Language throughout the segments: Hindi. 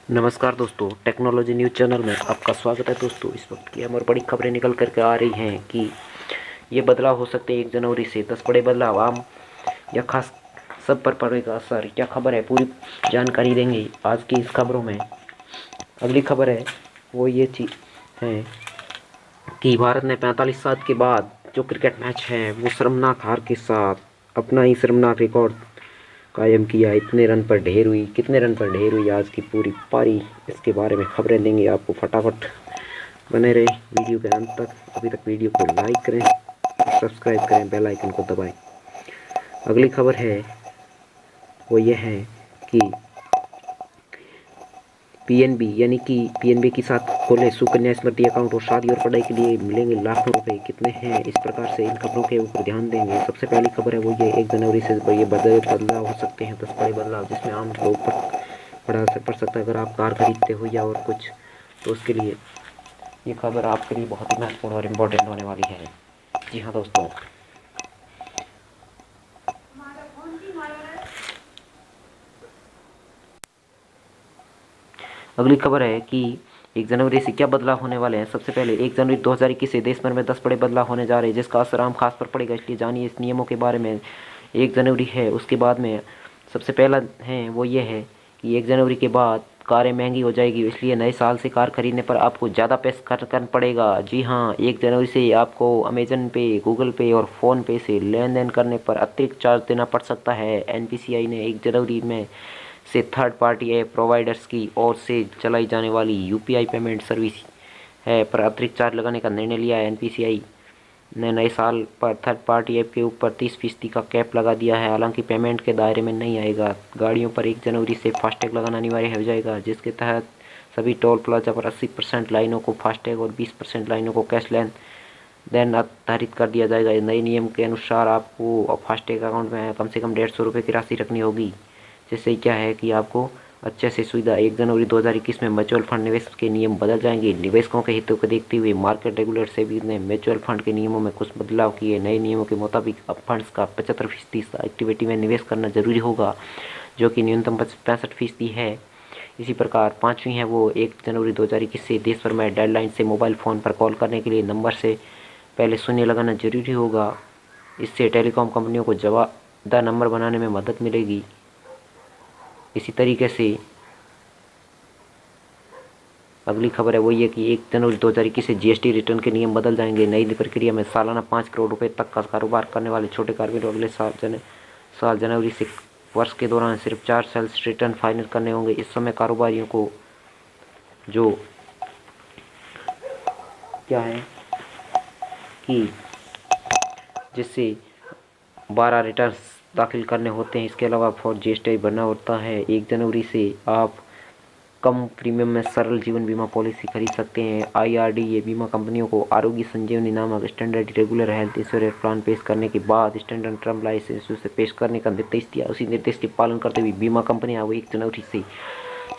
नमस्कार दोस्तों, टेक्नोलॉजी न्यूज़ चैनल में आपका स्वागत है। दोस्तों, इस वक्त की हमारी बड़ी खबरें निकल करके आ रही हैं कि ये बदलाव हो सकते हैं 1 जनवरी से। 10 बड़े बदलाव आम या खास सब पर पड़ेगा असर। क्या खबर है, पूरी जानकारी देंगे आज की इस खबरों में। अगली खबर है वो ये चीज़ है कि भारत ने 45 साल के बाद जो क्रिकेट मैच है वो शर्मनाक हार के साथ अपना ही शर्मनाक रिकॉर्ड कायम किया। इतने रन पर ढेर हुई, कितने रन पर ढेर हुई आज की पूरी पारी, इसके बारे में खबरें देंगे आपको। फटाफट बने रहे वीडियो के अंत तक। अभी तक वीडियो को लाइक करें, सब्सक्राइब करें, बेल आइकन को दबाएं। अगली खबर है वो ये है कि पीएनबी यानी कि पीएनबी के साथ खोले सुकन्या समृद्धि अकाउंट और शादी और पढ़ाई के लिए मिलेंगे लाखों रुपए। कितने हैं, इस प्रकार से इन खबरों के ऊपर ध्यान देंगे। सबसे पहली खबर है वो ये 1 जनवरी से ये बदलाव हो सकते हैं, 10 बड़े बदलाव, जिसमें आम लोग पर बड़ा असर पड़ सकता है। अगर आप कार खरीदते हो या और कुछ, तो उसके लिए ये खबर आपके लिए बहुत ही महत्वपूर्ण और इम्पोर्टेंट होने वाली है। जी हाँ दोस्तों, अगली खबर है कि 1 जनवरी से क्या बदलाव होने वाले हैं। सबसे पहले 1 जनवरी 2021 से देश भर में 10 बड़े बदलाव होने जा रहे हैं, जिसका असर आम खास पर पड़ेगा। इसलिए जानिए इस नियमों के बारे में। 1 जनवरी है, उसके बाद में सबसे पहला है वो ये है कि 1 जनवरी के बाद कारें महंगी हो जाएगी। इसलिए नए साल से कार खरीदने पर आपको ज़्यादा पैसा खर्च करना पड़ेगा। जी हाँ, 1 जनवरी से आपको अमेजन पे, गूगल पे और फ़ोन पे से लेन देन करने पर अतिरिक्त चार्ज देना पड़ सकता है। एनपीसीआई ने 1 जनवरी में से थर्ड पार्टी ऐप प्रोवाइडर्स की ओर से चलाई जाने वाली यूपीआई पेमेंट सर्विस है पर अतिरिक्त चार्ज लगाने का निर्णय लिया है। एनपीसीआई ने नए साल पर थर्ड पार्टी ऐप के ऊपर 30% का कैप लगा दिया है, हालांकि पेमेंट के दायरे में नहीं आएगा। गाड़ियों पर 1 जनवरी से फास्टैग लगाना अनिवार्य हो जाएगा, जिसके तहत सभी टोल प्लाजा पर 80% लाइनों को फास्टैग और 20% लाइनों को कैश लेन देन निर्धारित कर दिया जाएगा। नए नियम के अनुसार आपको फास्टैग अकाउंट में कम से कम 150 रुपये की राशि रखनी होगी, जिससे क्या है कि आपको अच्छे से सुविधा। 1 जनवरी 2021 में म्यूचुअल फंड निवेश के नियम बदल जाएंगे। निवेशकों के हितों को देखते हुए मार्केट रेगुलेटर सेबी ने म्यूचुअल फंड के नियमों में कुछ बदलाव किए। नए नियमों के मुताबिक अब फंड्स का 75% एक्टिविटी में निवेश करना जरूरी होगा, जो कि न्यूनतम 65% है। इसी प्रकार पाँचवीं है वो 1 जनवरी 2021 से देश भर में डेडलाइन से मोबाइल फ़ोन पर कॉल करने के लिए नंबर से पहले शून्य लगाना जरूरी होगा। इससे टेलीकॉम कंपनियों को ज़्यादा नंबर बनाने में मदद मिलेगी। इसी तरीके से अगली खबर है वो ये कि 1 जनवरी 2021 से जीएसटी रिटर्न के नियम बदल जाएंगे। नई प्रक्रिया में सालाना 5 करोड़ रुपए तक का कारोबार करने वाले छोटे कार्मिकों अगले साल जनवरी से वर्ष के दौरान सिर्फ 4 सेल्स रिटर्न फाइल करने होंगे। इस समय कारोबारियों को जो क्या है कि जिससे 12 रिटर्न्स दाखिल करने होते हैं। इसके अलावा फॉर जीएसटी भरना होता है। 1 जनवरी से आप कम प्रीमियम में सरल जीवन बीमा पॉलिसी खरीद सकते हैं। आईआरडीए बीमा कंपनियों को आरोग्य संजीवनी नामक standard regular health insurance plan पेश करने के बाद स्टैंडर्ड टर्म लाइसेंस से पेश करने का निर्देश दिया। उसी निर्देश के पालन करते हुए बीमा कंपनियां वो 1 जनवरी से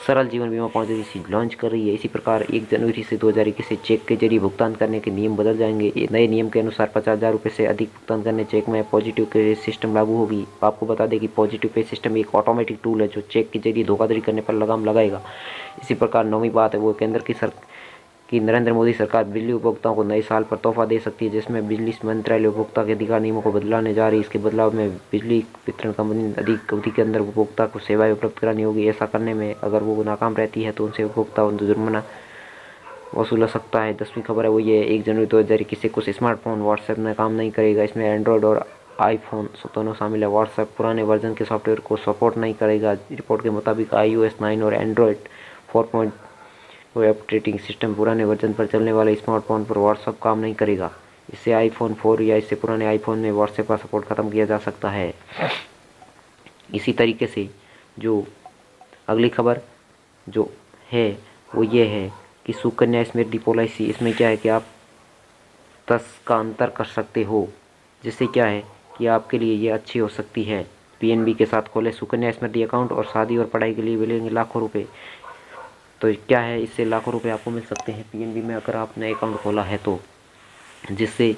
सरल जीवन बीमा पॉलिसी लॉन्च कर रही है। इसी प्रकार 1 जनवरी से 2021 से चेक के जरिए भुगतान करने के नियम बदल जाएंगे। ये नए नियम के अनुसार 50,000 रुपये से अधिक भुगतान करने चेक में पॉजिटिव पे सिस्टम लागू होगी। आपको बता दें कि पॉजिटिव पे सिस्टम एक ऑटोमेटिक टूल है जो चेक के जरिए धोखाधड़ी करने पर लगाम लगाएगा। इसी प्रकार 9वीं बात है वो केंद्र की नरेंद्र मोदी सरकार बिजली उपभोक्ताओं को नए साल पर तोहफा दे सकती है, जिसमें बिजली मंत्रालय उपभोक्ता के अधिकार नियमों को बदलाने जा रही है। इसके बदलाव में बिजली वितरण कंपनी अधिक अवधि के अंदर उपभोक्ता को सेवाएं उपलब्ध करानी होगी। ऐसा करने में अगर वो नाकाम रहती है तो उनसे उपभोक्ता जुर्माना वसूल सकता है। 10वीं खबर है वो ये 1 जनवरी 2021 से कुछ स्मार्टफोन व्हाट्सएप में काम नहीं करेगा। इसमें एंड्रॉयड और आईफोन दोनों शामिल है। व्हाट्सएप पुराने वर्जन के सॉफ्टवेयर को सपोर्ट नहीं करेगा। रिपोर्ट के मुताबिक iOS 9 और एंड्रॉयड 4 ऑपरेटिंग सिस्टम पुराने वर्जन पर चलने वाले स्मार्टफोन पर व्हाट्सएप काम नहीं करेगा। इससे आईफोन 4 या इससे पुराने आईफोन में व्हाट्सएप का सपोर्ट खत्म किया जा सकता है। इसी तरीके से जो अगली खबर जो है वो ये है कि सुकन्या समृद्धि पॉलिसी, इसमें क्या है कि आप 10 का अंतर कर सकते हो, जिससे क्या है कि आपके लिए ये अच्छी हो सकती है। पीएनबी के साथ खोले सुकन्या समृद्धि अकाउंट और शादी और पढ़ाई के लिए मिलेंगे लाखों रुपए। तो क्या है, इससे लाखों रुपए आपको मिल सकते हैं पीएनबी में अगर आपने अकाउंट खोला है तो, जिससे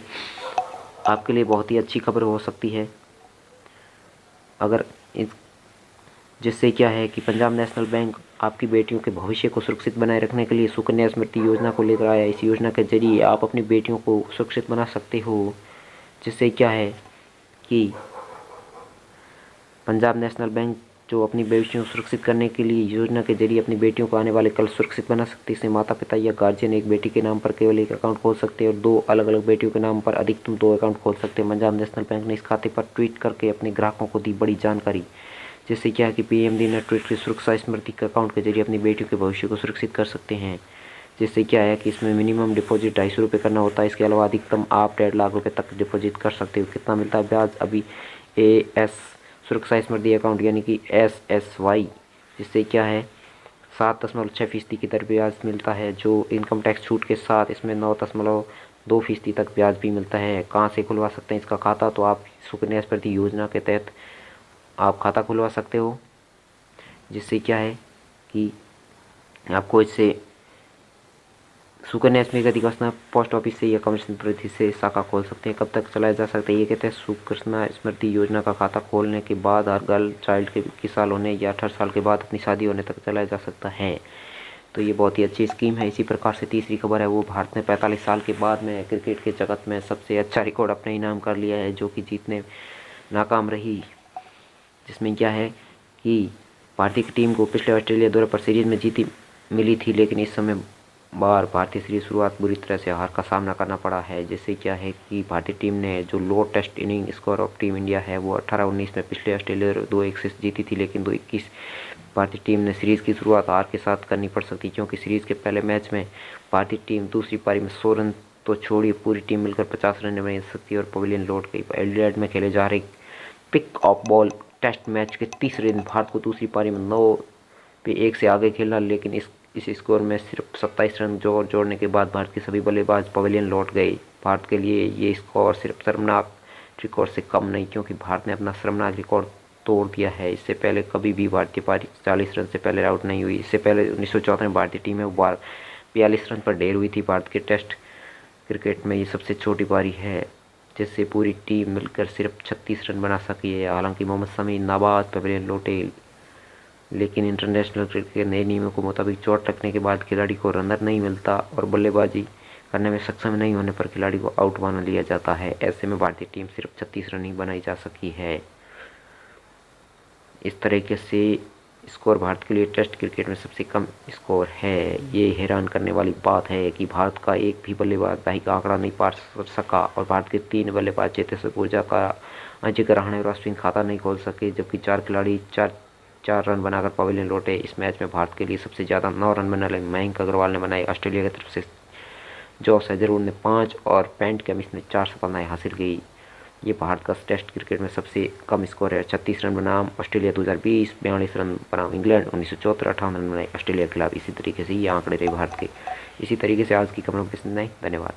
आपके लिए बहुत ही अच्छी खबर हो सकती है। अगर इस जिससे क्या है कि पंजाब नेशनल बैंक आपकी बेटियों के भविष्य को सुरक्षित बनाए रखने के लिए सुकन्या समृद्धि योजना को लेकर आया है। इस योजना के जरिए आप अपनी बेटियों को सुरक्षित बना सकते हो, जिससे क्या है कि पंजाब नेशनल बैंक जो अपनी बेटियों को सुरक्षित करने के लिए योजना के जरिए अपनी बेटियों को आने वाले कल सुरक्षित बना सकते हैं। इससे माता पिता या गार्जियन एक बेटी के नाम पर केवल एक अकाउंट खोल सकते हैं और 2 अलग अलग बेटियों के नाम पर अधिकतम 2 अकाउंट खोल सकते हैं। पंजाब नेशनल बैंक ने इस खाते पर ट्वीट करके अपने ग्राहकों को दी बड़ी जानकारी, जिससे क्या है कि पीएमडी ने ट्वीट की सुरक्षा स्मृति के अकाउंट के जरिए अपनी बेटियों के भविष्य को सुरक्षित कर सकते हैं। जिससे क्या है कि इसमें मिनिमम डिपॉजिट 250 रुपये करना होता है। इसके अलावा अधिकतम आप 1.5 लाख रुपये तक डिपॉजिट कर सकते हो। कितना मिलता है ब्याज? अभी एएस सुरक्षा स्मृति अकाउंट यानी कि SSY, जिससे क्या है 7.6% की दर ब्याज मिलता है, जो इनकम टैक्स छूट के साथ इसमें 9.2% तक ब्याज भी मिलता है। कहाँ से खुलवा सकते हैं इसका खाता? तो आप सुकन्या समृद्धि योजना के तहत आप खाता खुलवा सकते हो, जिससे क्या है कि आपको इससे सुकन्या समृद्धि अधिवास पोस्ट ऑफिस से या कमिश्न प्रति से शाखा खोल सकते हैं। कब तक चलाया जा सकता है? ये कहते हैं सुकन्या समृद्धि योजना का खाता खोलने के बाद हर गर्ल चाइल्ड के 21 साल होने या 18 साल के बाद अपनी शादी होने तक चलाया जा सकता है। तो ये बहुत ही अच्छी स्कीम है। इसी प्रकार से तीसरी खबर है वो भारत ने 45 साल के बाद में क्रिकेट के जगत में सबसे अच्छा रिकॉर्ड अपने ही नाम कर लिया है, जो कि जीतने नाकाम रही। जिसमें क्या है कि भारतीय की टीम को पिछले ऑस्ट्रेलिया दौरे पर सीरीज में जीती मिली थी, लेकिन इस समय बार भारतीय सीरीज शुरुआत बुरी तरह से हार का सामना करना पड़ा है। जिससे क्या है कि भारतीय टीम ने जो low test inning score of team India है वो 18-19 में पिछले ऑस्ट्रेलिया 2-1 से जीती थी, लेकिन 2-21 भारतीय टीम ने सीरीज की शुरुआत हार के साथ करनी पड़ सकती, क्योंकि सीरीज के पहले मैच में भारतीय टीम दूसरी पारी में 100 रन तो छोड़ी, पूरी टीम मिलकर 50 रन बना सकती और पवेलियन लौट गई। एडिलेड में खेले जा रहे pick of ball test match के तीसरे दिन भारत को दूसरी पारी में 9-1 से आगे खेला, लेकिन इस स्कोर में सिर्फ 27 रन जोड़ने के बाद भारत के सभी बल्लेबाज पवेलियन लौट गए। भारत के लिए ये स्कोर सिर्फ शर्मनाक रिकॉर्ड से कम नहीं, क्योंकि भारत ने अपना शर्मनाक रिकॉर्ड तोड़ दिया है। इससे पहले कभी भी भारतीय पारी 40 रन से पहले आउट नहीं हुई। इससे पहले 1964 में भारतीय टीम में 42 रन पर ढेर हुई थी। भारत के टेस्ट क्रिकेट में ये सबसे छोटी पारी है जिससे पूरी टीम मिलकर सिर्फ 36 रन बना सकी है। हालांकि मोहम्मद शमी नाबाद पवेलियन लौटे, लेकिन इंटरनेशनल क्रिकेट के नए नियमों के मुताबिक चोट लगने के बाद खिलाड़ी को रनर नहीं मिलता और बल्लेबाजी करने में सक्षम नहीं होने पर खिलाड़ी को आउट मान लिया जाता है। ऐसे में भारतीय टीम सिर्फ 36 रन ही बनाई जा सकी है। इस तरीके से स्कोर भारत के लिए टेस्ट क्रिकेट में सबसे कम स्कोर है। ये हैरान करने वाली बात है कि भारत का एक भी बल्लेबाज दहाई का आंकड़ा नहीं पार कर सका और भारत के 3 बल्लेबाज चेतेश्वर पूजा का अजिंक्य रहाणे और अश्विन खाता नहीं खोल सके, जबकि 4 खिलाड़ी 4 रन बनाकर पवेलियन लौटे। इस मैच में भारत के लिए सबसे ज़्यादा 9 रन बनाए मयंक अग्रवाल ने बनाए। ऑस्ट्रेलिया की तरफ से जॉस हेजलवुड ने 5 और पैट कमिंस ने 4 सफलताएं हासिल की। ये भारत का टेस्ट क्रिकेट में सबसे कम स्कोर है। 36 रन बनाम ऑस्ट्रेलिया 2020, 42 रन बनाम इंग्लैंड 1974, 58 रन बनाए ऑस्ट्रेलिया के खिलाफ। इसी तरीके से ये आंकड़े रहे भारत के। इसी तरीके से आज की खबरों के। धन्यवाद।